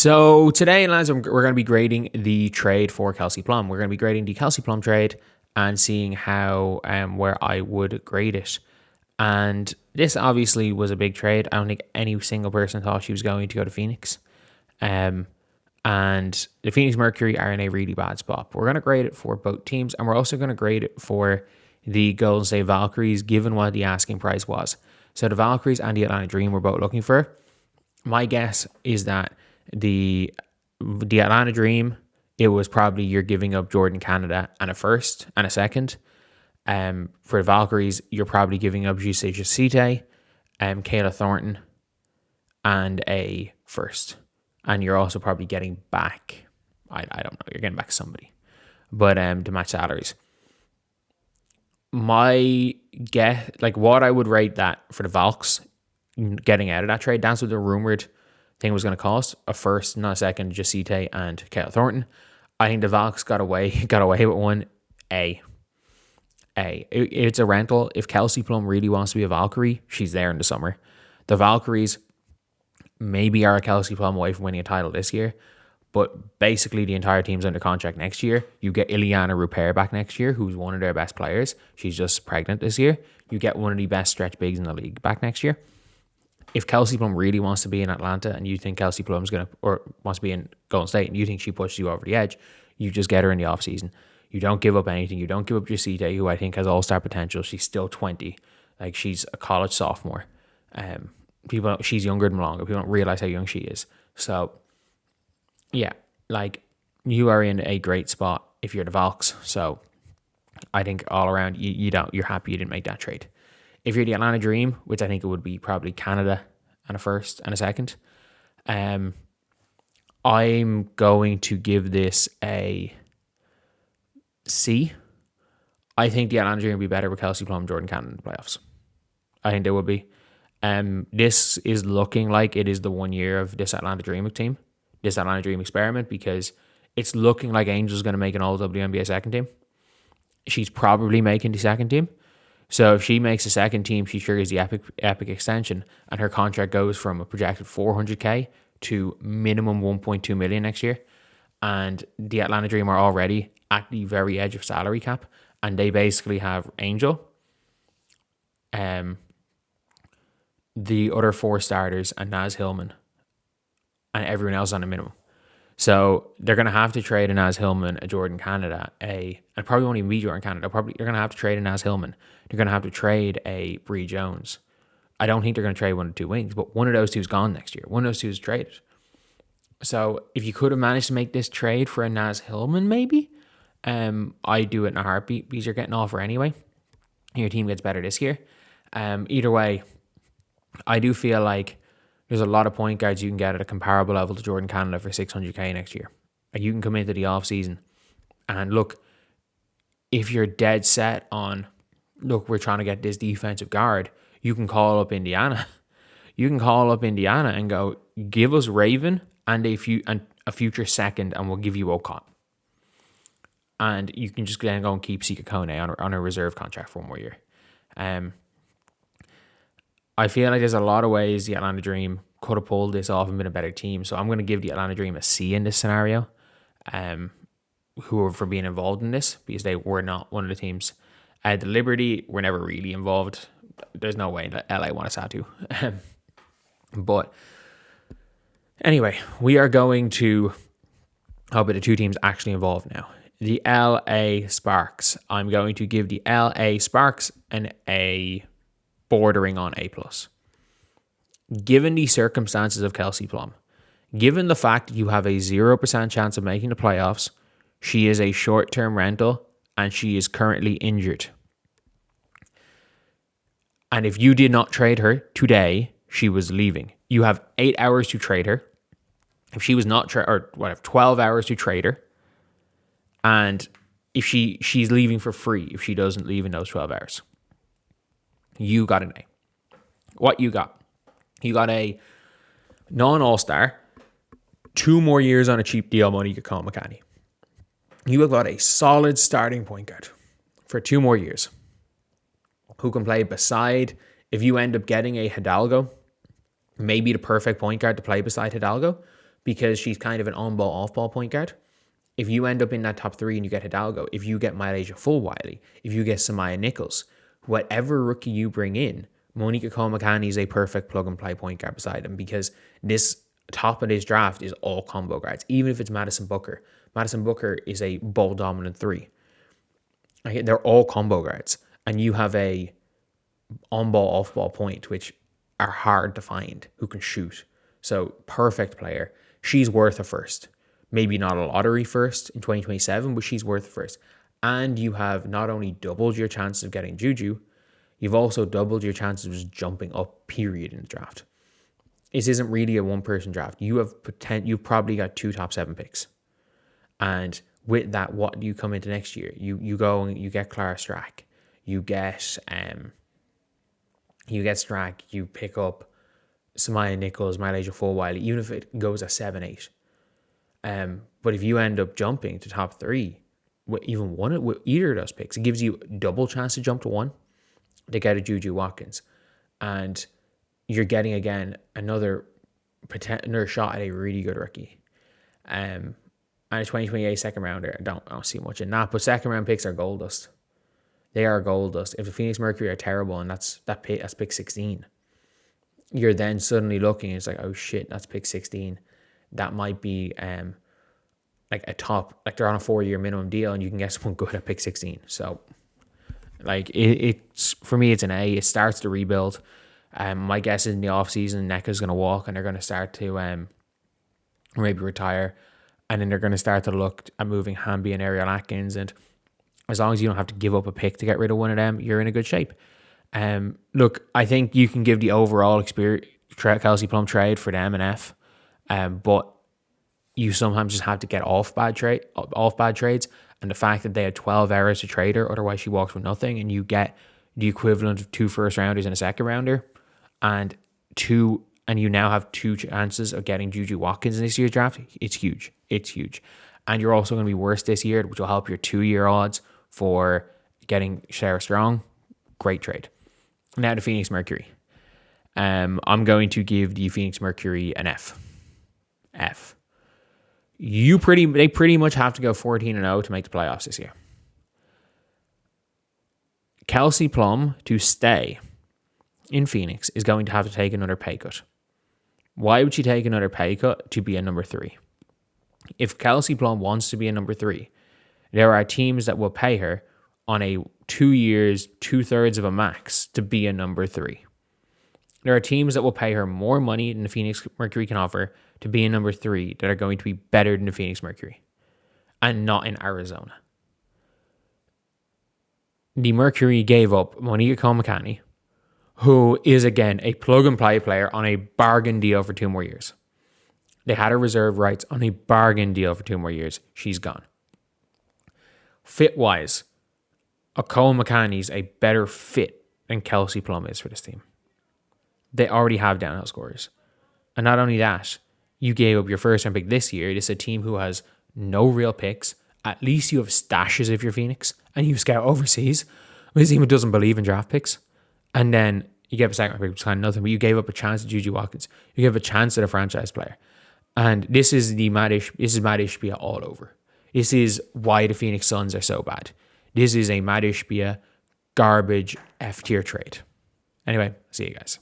So today, lads, we're going to be grading the trade for Kelsey Plum. We're going to be grading the Kelsey Plum trade and seeing how where I would grade it. And this obviously was a big trade. I don't think any single person thought she was going to go to Phoenix. And the Phoenix Mercury are in a really bad spot. But we're going to grade it for both teams, and we're also going to grade it for the Golden State Valkyries, given what the asking price was. So the Valkyries and the Atlanta Dream were both looking for. My guess is that the Atlanta Dream, it was probably you're giving up Jordan Canada and a first and a second. For the Valkyries, you're probably giving up Jusei Jacite, Kayla Thornton, and a first. And you're also probably getting back, I don't know, you're getting back somebody. But to match salaries. My guess, like what I would rate that for the Valks getting out of that trade, that's what the rumored thing was going to cost: a first, not a second, Jacite and Kayla Thornton. I think the Valks got away with one. It's a rental. If Kelsey Plum really wants to be a Valkyrie, she's there in the summer. The Valkyries maybe are a Kelsey Plum away from winning a title this year, but basically the entire team's under contract next year. You get Ileana Rupert back next year, who's one of their best players. She's just pregnant this year. You get one of the best stretch bigs in the league back next year. If Kelsey Plum really wants to be in Atlanta and you think Kelsey Plum's wants to be in Golden State and you think she pushes you over the edge, you just get her in the offseason. You don't give up anything. You don't give up Jacite, who I think has all-star potential. She's still 20. Like, she's a college sophomore. She's younger than Malonga. People don't realize how young she is. So, yeah, like, you are in a great spot if you're the Valks. So, I think all around, you're happy you didn't make that trade. If you're the Atlanta Dream, which I think it would be probably Canada and a first and a second, I'm going to give this a C. I think the Atlanta Dream would be better with Kelsey Plum and Jordan Canada in the playoffs. I think they would be. This is looking like it is the 1 year of this Atlanta Dream team, this Atlanta Dream experiment, because it's looking like Angel's going to make an all WNBA second team. She's probably making the second team. So if she makes a second team, she triggers the epic extension, and her contract goes from a projected $400K to minimum $1.2 million next year. And the Atlanta Dream are already at the very edge of salary cap, and they basically have Angel, the other four starters, and Naz Hillman, and everyone else on a minimum. So they're going to have to trade a Naz Hillman, a Jordan Canada, and probably won't even be Jordan Canada. They're going to have to trade a Naz Hillman. They're going to have to trade a Bree Jones. I don't think they're going to trade one of the two wings, but one of those two is gone next year. One of those two is traded. So if you could have managed to make this trade for a Naz Hillman, maybe, I'd do it in a heartbeat, because you're getting an offer anyway. Your team gets better this year. Either way, I do feel like there's a lot of point guards you can get at a comparable level to Jordan Canada for $600K next year. And you can come into the offseason and look, if you're dead set on, look, we're trying to get this defensive guard, you can call up Indiana. You can call up Indiana and go, give us Raven and a future second, and we'll give you Ocon. And you can just then go and keep Sika Kone on a reserve contract for 1 more year. I feel like there's a lot of ways the Atlanta Dream could have pulled this off and been a better team. So I'm going to give the Atlanta Dream a C in this scenario, for being involved in this, because they were not one of the teams. The Liberty were never really involved. There's no way that LA want us to. But anyway, we are going to talk about the two teams actually involved now. The LA Sparks. I'm going to give the LA Sparks an A, bordering on A+. Given the circumstances of Kelsey Plum, given the fact that you have a 0% chance of making the playoffs, she is a short-term rental, and she is currently injured. And if you did not trade her today, she was leaving. You have 8 hours to trade her. If she was not 12 hours to trade her. And if she's leaving for free, if she doesn't leave in those 12 hours. You got an A. What you got? You got a non-all-star, 2 more years on a cheap deal money, Kakon McCanny. You have got a solid starting point guard for 2 more years who can play beside, if you end up getting a Hidalgo, maybe the perfect point guard to play beside Hidalgo, because she's kind of an on-ball, off-ball point guard. If you end up in that top 3 and you get Hidalgo, if you get Mylasia Full-Wiley, if you get Samaya Nichols, whatever rookie you bring in, Monica Cole-McCanny is a perfect plug-and-play point guard beside him, because this top of this draft is all combo guards, even if it's Madison Booker. Madison Booker is a ball-dominant 3. Okay, they're all combo guards, and you have a on-ball, off-ball point, which are hard to find, who can shoot. So, perfect player. She's worth a first. Maybe not a lottery first in 2027, but she's worth a first. And you have not only doubled your chances of getting Juju, you've also doubled your chances of just jumping up, period, in the draft. This isn't really a one-person draft. You've probably got 2 top 7 picks. And with that, what do you come into next year? You go and you get Clara Strack. You get Strack. You pick up Samaya Nichols, Mylasia Full-Wiley, even if it goes at 7-8. But if you end up jumping to top 3, with either of those picks, it gives you double chance to jump to 1 to get a Juju Watkins. And you're getting, again, another shot at a really good rookie. And a 2028 second rounder, I don't see much in that. But second round picks are gold dust. They are gold dust. If the Phoenix Mercury are terrible and that's pick 16, you're then suddenly looking, it's like, oh shit, that's pick 16. That might be like a top, like they're on a 4-year minimum deal and you can get someone good at pick 16. So like it's for me, it's an A. It starts to rebuild. My guess is in the offseason, NECA's going to walk and they're going to start to maybe retire. And then they're going to start to look at moving Hamby and Ariel Atkins. And as long as you don't have to give up a pick to get rid of one of them, you're in a good shape. Look, I think you can give the overall experience Kelsey Plum trade for them an F. But you sometimes just have to get off bad trades. And the fact that they had 12 hours to trade her, otherwise she walks with nothing, and you get the equivalent of 2 first rounders and a second rounder, and you now have 2 chances of getting Juju Watkins in this year's draft. It's huge. It's huge. And you're also going to be worse this year, which will help your 2-year odds for getting Sarah Strong. Great trade. Now the Phoenix Mercury. I'm going to give the Phoenix Mercury an F. F. They pretty much have to go 14-0 to make the playoffs this year. Kelsey Plum, to stay in Phoenix, is going to have to take another pay cut. Why would she take another pay cut? To be a number 3. If Kelsey Plum wants to be a number 3, there are teams that will pay her on a 2 years, 2/3 of a max to be a number 3. There are teams that will pay her more money than the Phoenix Mercury can offer to be a number 3 that are going to be better than the Phoenix Mercury, and not in Arizona. The Mercury gave up Monica Cole-McCanny, who is, again, a plug-and-play player on a bargain deal for 2 more years. They had her reserve rights on a bargain deal for 2 more years. She's gone. Fit-wise, Cole-McCanny's a better fit than Kelsey Plum is for this team. They already have downhill scorers. And not only that, you gave up your first round pick this year. It is a team who has no real picks. At least you have stashes if you're Phoenix, and you scout overseas. This team doesn't believe in draft picks. And then you gave a second round pick, which is kind of nothing, but you gave up a chance at Juju Watkins. You gave a chance at a franchise player. And this is Matt Ishbia all over. This is why the Phoenix Suns are so bad. This is a Matt Ishbia garbage F-tier trade. Anyway, see you guys.